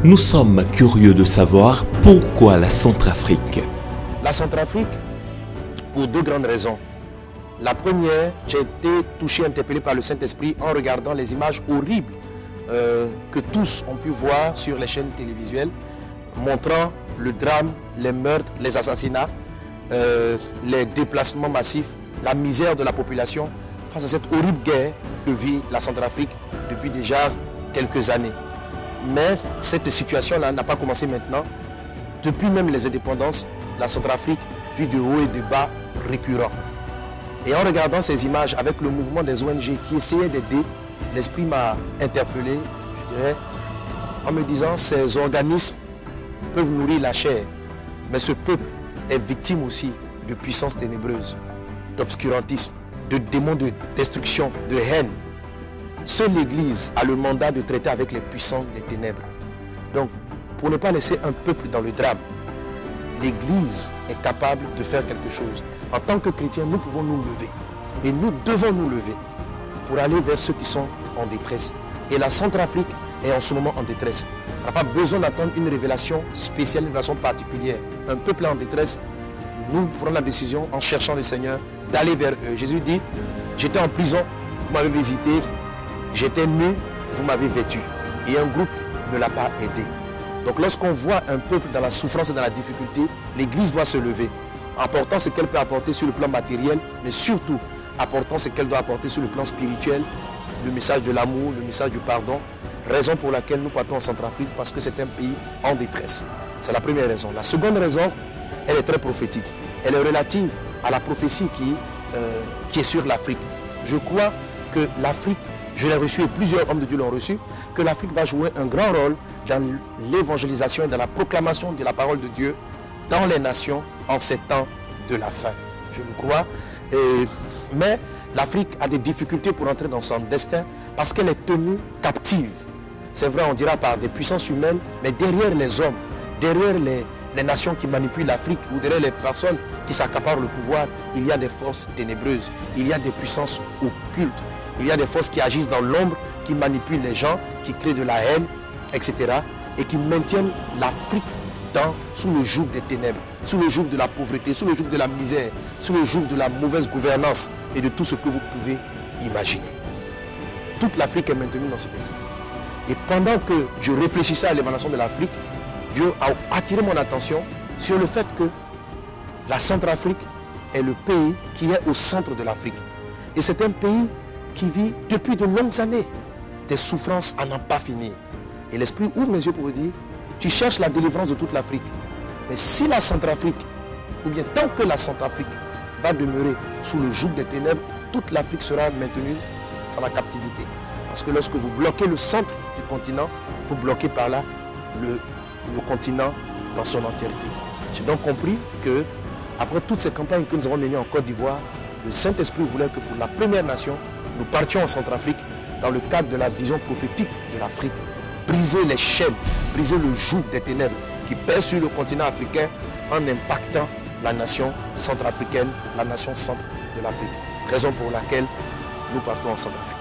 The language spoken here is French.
Nous sommes curieux de savoir pourquoi la Centrafrique. La Centrafrique, pour deux grandes raisons. La première, j'ai été touché, interpellé par le Saint-Esprit en regardant les images horribles que tous ont pu voir sur les chaînes télévisuelles, montrant le drame, les meurtres, les assassinats, les déplacements massifs, la misère de la population face à cette horrible guerre que vit la Centrafrique depuis déjà quelques années. Mais cette situation-là n'a pas commencé maintenant. Depuis même les indépendances, la Centrafrique vit de hauts et de bas récurrents. Et en regardant ces images avec le mouvement des ONG qui essayaient d'aider, l'esprit m'a interpellé, je dirais, en me disant ces organismes peuvent nourrir la chair, mais ce peuple est victime aussi de puissances ténébreuses, d'obscurantisme, de démons de destruction, de haine. Seule l'Église a le mandat de traiter avec les puissances des ténèbres. Donc, pour ne pas laisser un peuple dans le drame, l'Église est capable de faire quelque chose. En tant que chrétiens, nous pouvons nous lever. Et nous devons nous lever pour aller vers ceux qui sont en détresse. Et la Centrafrique est en ce moment en détresse. On n'a pas besoin d'attendre une révélation spéciale, une révélation particulière. Un peuple en détresse, nous prenons la décision en cherchant le Seigneur d'aller vers eux. Jésus dit, j'étais en prison, vous m'avez visité, j'étais nu, vous m'avez vêtu. Et un groupe ne l'a pas aidé. Donc lorsqu'on voit un peuple dans la souffrance et dans la difficulté, l'Église doit se lever, apportant ce qu'elle peut apporter sur le plan matériel, mais surtout apportant ce qu'elle doit apporter sur le plan spirituel, le message de l'amour, le message du pardon, raison pour laquelle nous partons en Centrafrique, parce que c'est un pays en détresse. C'est la première raison. La seconde raison, elle est très prophétique. Elle est relative à la prophétie qui est sur l'Afrique. Je crois que l'Afrique, je l'ai reçu et plusieurs hommes de Dieu l'ont reçu, que l'Afrique va jouer un grand rôle dans l'évangélisation et dans la proclamation de la parole de Dieu dans les nations en ces temps de la fin. Je le crois. Mais l'Afrique a des difficultés pour entrer dans son destin parce qu'elle est tenue captive. C'est vrai, on dira par des puissances humaines, mais derrière les hommes, derrière les nations qui manipulent l'Afrique ou derrière les personnes qui s'accaparent le pouvoir, il y a des forces ténébreuses, il y a des puissances occultes, il y a des forces qui agissent dans l'ombre, qui manipulent les gens, qui créent de la haine, etc. et qui maintiennent l'Afrique sous le joug des ténèbres, sous le joug de la pauvreté, sous le joug de la misère, sous le joug de la mauvaise gouvernance et de tout ce que vous pouvez imaginer. Toute l'Afrique est maintenue dans ce état. Et pendant que je réfléchissais à l'évaluation de l'Afrique, Dieu a attiré mon attention sur le fait que la Centrafrique est le pays qui est au centre de l'Afrique. Et c'est un pays qui vit depuis de longues années des souffrances à n'en pas finir. Et l'Esprit ouvre mes yeux pour vous dire, tu cherches la délivrance de toute l'Afrique. Mais si la Centrafrique, ou bien tant que la Centrafrique va demeurer sous le joug des ténèbres, toute l'Afrique sera maintenue dans la captivité. Parce que lorsque vous bloquez le centre du continent, vous bloquez par là le continent dans son entièreté. J'ai donc compris que, après toutes ces campagnes que nous avons menées en Côte d'Ivoire, le Saint-Esprit voulait que pour la première nation, nous partions en Centrafrique dans le cadre de la vision prophétique de l'Afrique, briser les chaînes, briser le joug des ténèbres qui pèsent sur le continent africain en impactant la nation centrafricaine, la nation centre de l'Afrique. Raison pour laquelle nous partons en Centrafrique.